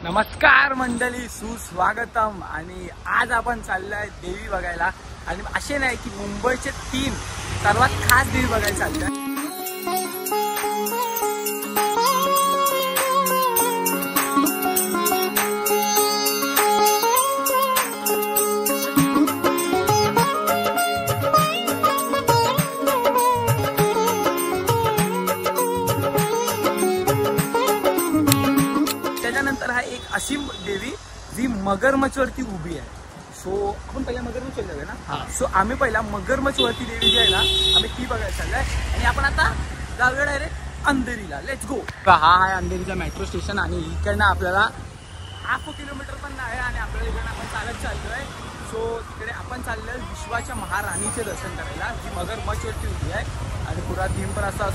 नमस्कार मंडळी, सुस्वागतम. आणि आज आपण चाललोय देवी बघायला. आणि असे नाही की मुंबईचे 3 सर्वात खास देवी बघायला चाललोय. त्याच्यानंतर हा एक अशी देवी जी मगरमच्छवरती उभी आहे. सो आपण पहिला मगरमच्छ जाऊया ना. सो आम्ही पहिला मगरमच्छवरती देवी जी आहे ना, आम्ही ती बघायला चाललोय. आणि आपण आता जाऊया डायरेक्ट अंधेरीला. Let's go. हा आहे अंधेरीचा मेट्रो स्टेशन. आणि इकडनं आपल्याला 1/2 किलोमीटर पण आहे. आणि आपल्याला इकडनं आपण चालत चाललोय. सो तिकडे आपण चाललोय विश्वाच्या महाराणीचे दर्शन करायला, जी मगरमच्छवरती उभी आहे. आणि पुरा थीम पण असा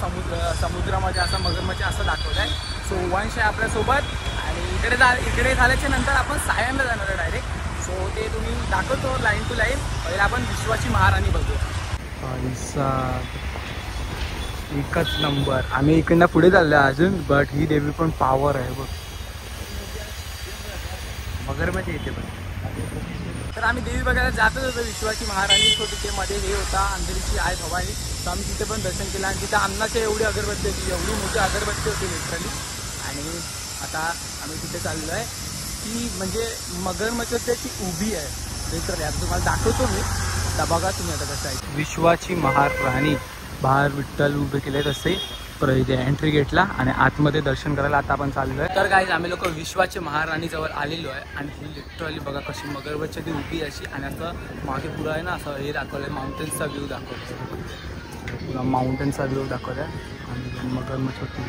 समुद्रामध्ये असा मगरमच्छ असं दाखवलं आहे. सो वंश आहे आपल्यासोबत. आणि इकडे झाल्याच्या नंतर आपण सायनला जाणार आहे डायरेक्ट. सो ते तुम्ही दाखवतो लाईन टू लाईन. पहिले आपण विश्वाची महाराणी बघूया. एकच नंबर. आम्ही इकडनं पुढे चाललो अजून, बट ही देवी पण पॉवर आहे बघ. मगरमच्छ येते पण. तर आम्ही देवी बघायला जातच होतो विश्वाची महाराणी. तो तिथे मध्ये हे होता अंधेरीची आई भवानी. तर आम्ही तिथे पण दर्शन केलं. आणि तिथे अन्नाची एवढी अगरबत्ती होती, एवढी मोठी अगरबत्ती होती लिटरली. आणि आता आम्ही तिथे चाललो आहे. ती म्हणजे मगरमच्छवरती उभी आहे लिटरली. आता तुम्हाला दाखवतो मी. आता बघा तुम्ही आता कसं आहे. विश्वाची महाराणी बाहेर विठ्ठल उभे केले तसे इथे एंट्री गेटला. आणि आतमध्ये दर्शन करायला आता आपण चाललो आहे. तर गाईज आम्ही लोक विश्वाची महाराणी जवळ आलेलो आहे. आणि ही लिटरली बघा कशी मगरमच्छ ती उभी अशी. आणि असं मागे पुरा आहे ना, असं हे दाखवलं आहे, माउंटेन्सचा व्ह्यू दाखवलं. पुरा माउंटेनचा व्ह्यू दाखवला आहे. आणि मगरमच्छ होती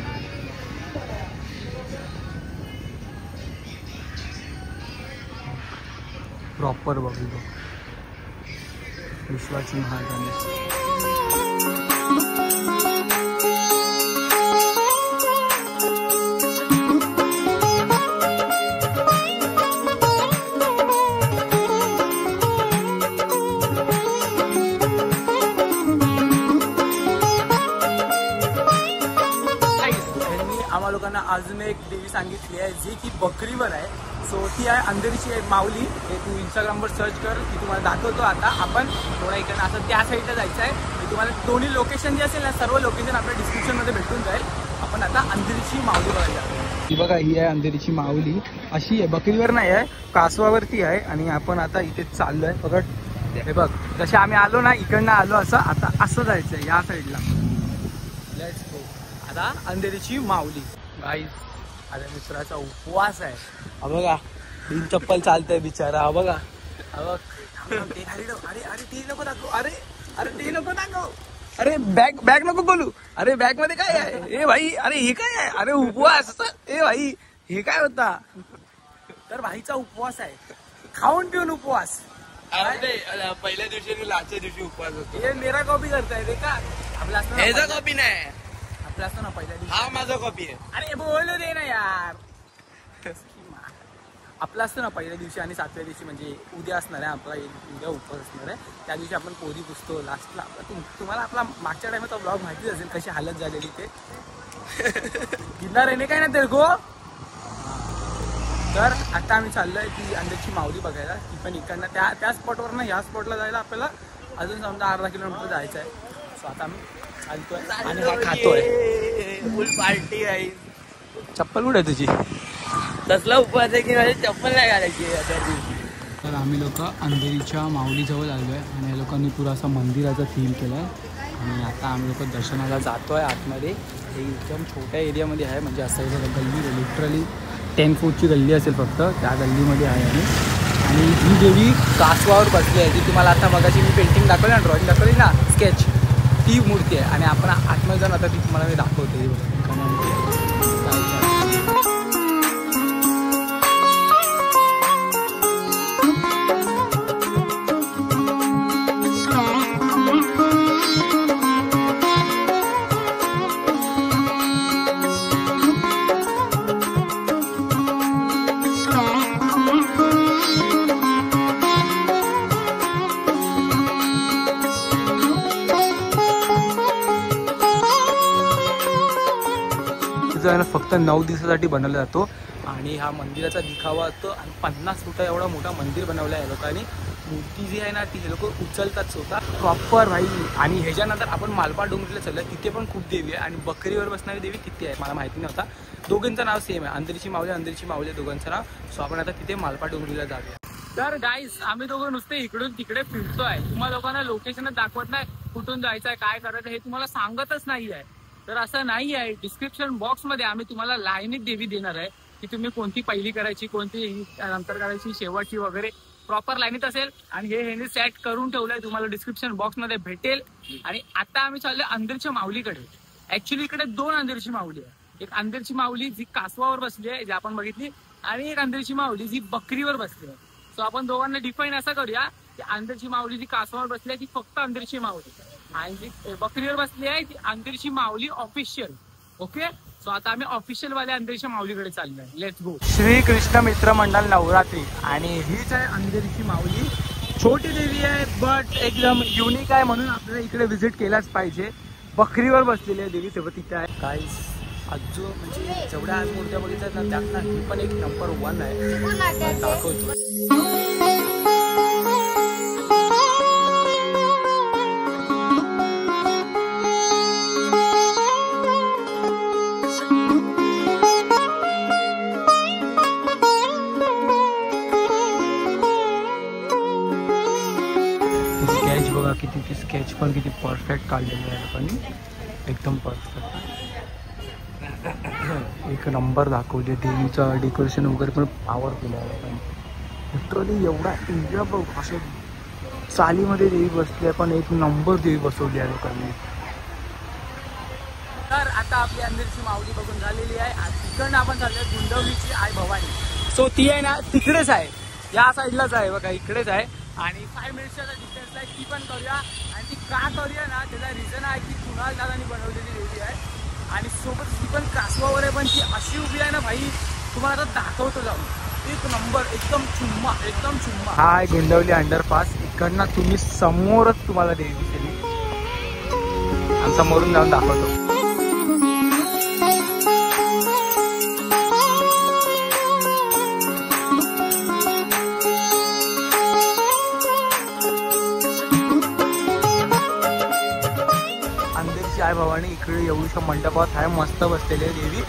प्रॉपर बघू विश्वाची महाराणी. आम्हा लोकांना अजून एक देवी सांगितली आहे जी की बकरीवर आहे. सो ती आहे अंधेरीची माऊली. हे तू इंस्टाग्रामवर सर्च कर, ती तुम्हाला दाखवतो. आता आपण थोडा इकडनं असं त्या साईडला जायचं आहे. मी तुम्हाला दोन्ही लोकेशन जे असेल ना, सर्व लोकेशन आपल्या डिस्क्रिप्शनमध्ये भेटून जाईल. आपण आता अंधेरीची माऊली बघायला. ही बघा, ही आहे अंधेरीची माऊली. अशी आहे, बकरीवर नाही आहे, कासवावरती आहे. आणि आपण आता इथे चाललो आहे. बघा हे बघ, जसे आम्ही आलो ना, इकडनं आलो असं. आता असं जायचं आहे या साईडला. Let's go. आता अंधेरीची माऊली. गाईज आता मित्राचा उपवास आहे. हा बघा, बिन चप्पल चालतंय बिचारा. हा बघा, हा बघ. अरे अरे ते नको दाखव. अरे अरे ते नको दाखव. अरे बॅग नको बोलू. अरे बॅग मध्ये काय आहे? ए भाई, अरे हे काय आहे? अरे उपवास. ए भाई, हे काय होता? तर भाईचा उपवास आहे, खाऊन पिऊन उपवास. पहिल्या दिवशी आणि लास्टच्या दिवशी उपवास होतो. हे मेरा कॉपी करताय ते का? आपला कॉपी नाही, आपला असतो ना पहिल्या दिवशी. हा माझा कॉपी आहे. अरे बोलू दे ना यार. आपला असतो ना पहिल्या दिवशी आणि 7व्या दिवशी, म्हणजे उद्या असणार आहे आपला. उद्या उपवास असणार आहे. त्या दिवशी आपण पोरी पुसतो लास्टला. तुम्हाला आपला मागच्या टाइमचा ब्लॉग माहितीच असेल कशी हालत झालेली ते. गिरणार आहे काय ना ते गो. तर आता आम्ही चाललोय ती अंधेरीची माऊली बघायला. ती पण इकडनं त्या स्पॉटवर ना ह्या स्पॉटला जायला आपल्याला अजून समजा अर्धा किलोमीटर जायचं आहे. सो आता आम्ही चालतोय आणि हा खातोय. फुल पार्टी आहे. चप्पल कुठे आहे तुझी? तसला उपवास आहे की माझी चप्पल नाही घालायची त्या दिवशी. तर आम्ही लोक अंधेरीच्या माऊलीजवळ आलो आहे. आणि या लोकांनी पुरा असा मंदिराचा थीम केला आहे. आणि आता आम्ही लोक दर्शनाला जातो आहे आतमध्ये. हे एकदम छोट्या एरियामध्ये आहे, म्हणजे असं इथं गल्ली लिटरली 10 फूटची गल्ली असेल फक्त, त्या गल्लीमध्ये आहे आम्ही. आणि ही देवी कासवावर बसली आहे, जी तुम्हाला आता बघायची मी पेंटिंग दाखवली ना, ड्रॉइंग दाखवली ना, स्केच, ती मूर्ती आहे. आणि आपण आतमध्ये जाऊन आता ती तुम्हाला मी दाखवते. जो आहे ना फक्त 9 दिवसासाठी बनवला जातो. आणि हा मंदिराचा दिखावा असतो आणि 50 फुटा एवढा मोठा मंदिर बनवलं आहे लोकांनी. मूर्ती जी आहे ना ती हे लोक उचलतात स्वतः प्रॉपर भाई. आणि ह्याच्यानंतर आपण मालपाड डोंगरीला चाललं, तिथे पण खूप देवी आहे आणि बकरीवर बसणारी देवी तिथे आहे मला माहिती नव्हता. दोघांचं नाव सेम आहे, अंधेरीची माऊली दोघांचं नाव. सो आपण आता तिथे मालपाड डोंगरीला जाऊया. तर गाईस आम्ही दोघं नुसते इकडून तिकडे फिरतोय. तुम्हाला लोकांना लोकेशनच दाखवत नाही, कुठून जायचं आहे काय करायचं हे तुम्हाला सांगतच नाही आहे. तर असं नाही आहे. डिस्क्रिप्शन बॉक्स मध्ये आम्ही तुम्हाला लाईनीत देवी देणार आहे की तुम्ही कोणती पहिली करायची, कोणती नंतर करायची, शेवटची वगैरे प्रॉपर लाईनीत असेल. आणि हे सेट करून ठेवलंय, तुम्हाला डिस्क्रिप्शन बॉक्स मध्ये भेटेल. आणि आता आम्ही चाललोय अंधेरीच्या माऊलीकडे. ऍक्च्युली इकडे 2 अंधेरीची माऊली आहे. एक अंधेरीची माऊली जी कासवावर बसली आहे जी आपण बघितली, आणि एक अंधेरीची माऊली जी बकरीवर बसली आहे. सो आपण दोघांना डिफाईन असं करूया की अंधेरीची माऊली जी कासवावर बसली आहे ती फक्त अंधेरीची माऊली, आणि जी बकरीवर बसली आहे ती अंधेरीची माऊली ऑफिशियल. ओके, सो आता आम्ही ऑफिशियल वाल्या अंधेरीच्या माऊलीकडे चाललोय. Let's go. श्री कृष्ण मित्र मंडळ नवरात्री, आणि हीच आहे अंधेरीची माऊली. छोटी देवी आहे बट एकदम युनिक आहे, म्हणून आपल्याला इकडे व्हिजिट केलाच पाहिजे. बकरीवर बसलेली आहे देवी सोबत तिथे आहे. गाईस अजून म्हणजे जेवढ्या आज मूर्त्या बघितल्यात ना त्यात ना ही पण एक नंबर 1 आहे. दाखवतो. स्केच बघा किती, स्केच पण किती परफेक्ट काढलेलं आहे लोकांनी, एकदम परफेक्ट. एक नंबर दाखवले. देवीचं डेकोरेशन वगैरे पण पॉवरफुल आहे लोकांनी. लिटरली एवढा इंडिया बघ अशा चालीमध्ये देवी बसली आहे, पण एक नंबर देवी बसवली आहे लोकांनी. तर आता आपली अंधेरीची माऊली बघून झालेली आहे. तिकडनं आपण चाललोय गुंडवलीची आई भवानी. सो ती आहे ना तिकडेच आहे, या साईडलाच आहे बघा, इकडेच आहे. आणि 5 मिनिट्सच्या डिस्टन्सला आहे. ती पण करूया. आणि ती का करूया ना त्याचा रिझन आहे की कुणाल दादानी बनवलेली देवी आहे, आणि सोबत ती पण कासवावर आहे, पण ती अशी उभी आहे ना भाई, तुम्हाला आता दाखवतो जाऊन. एक नंबर, एकदम चुम्मा. हा आहे गुंडवली अंडरपास. इकडनं तुम्ही समोरच तुम्हाला देवी दिसली, आणि समोरून जाऊन दाखवतो. आई भवानी इकडे एवढ्या मंडपात आहे, मस्त बसलेली आहे देवी.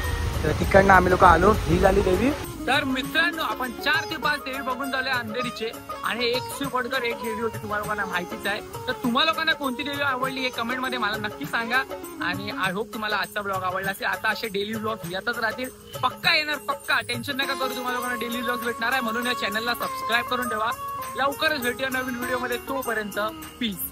तर तिकडनं आम्ही लोक आलो. ही झाली देवी. तर मित्रांनो आपण 4 ते 5 देवी बघून झाले अंधेरीचे, आणि एक सुपडकर एक देवी होती, तुम्हाला लोकांना माहितीच आहे. तर तुम्हाला लोकांना कोणती देवी आवडली हे कमेंट मध्ये मला नक्की सांगा. आणि आय होप तुम्हाला आजचा ब्लॉग आवडला असेल. आता असे डेली ब्लॉग येतच राहतील, पक्का येणार, पक्का. टेन्शन नका करू, तुम्हाला लोकांना डेली ब्लॉग भेटणार आहे. म्हणून या चॅनलला सबस्क्राईब करून ठेवा. लवकरच भेटूया नवीन व्हिडिओ मध्ये. तोपर्यंत पीस.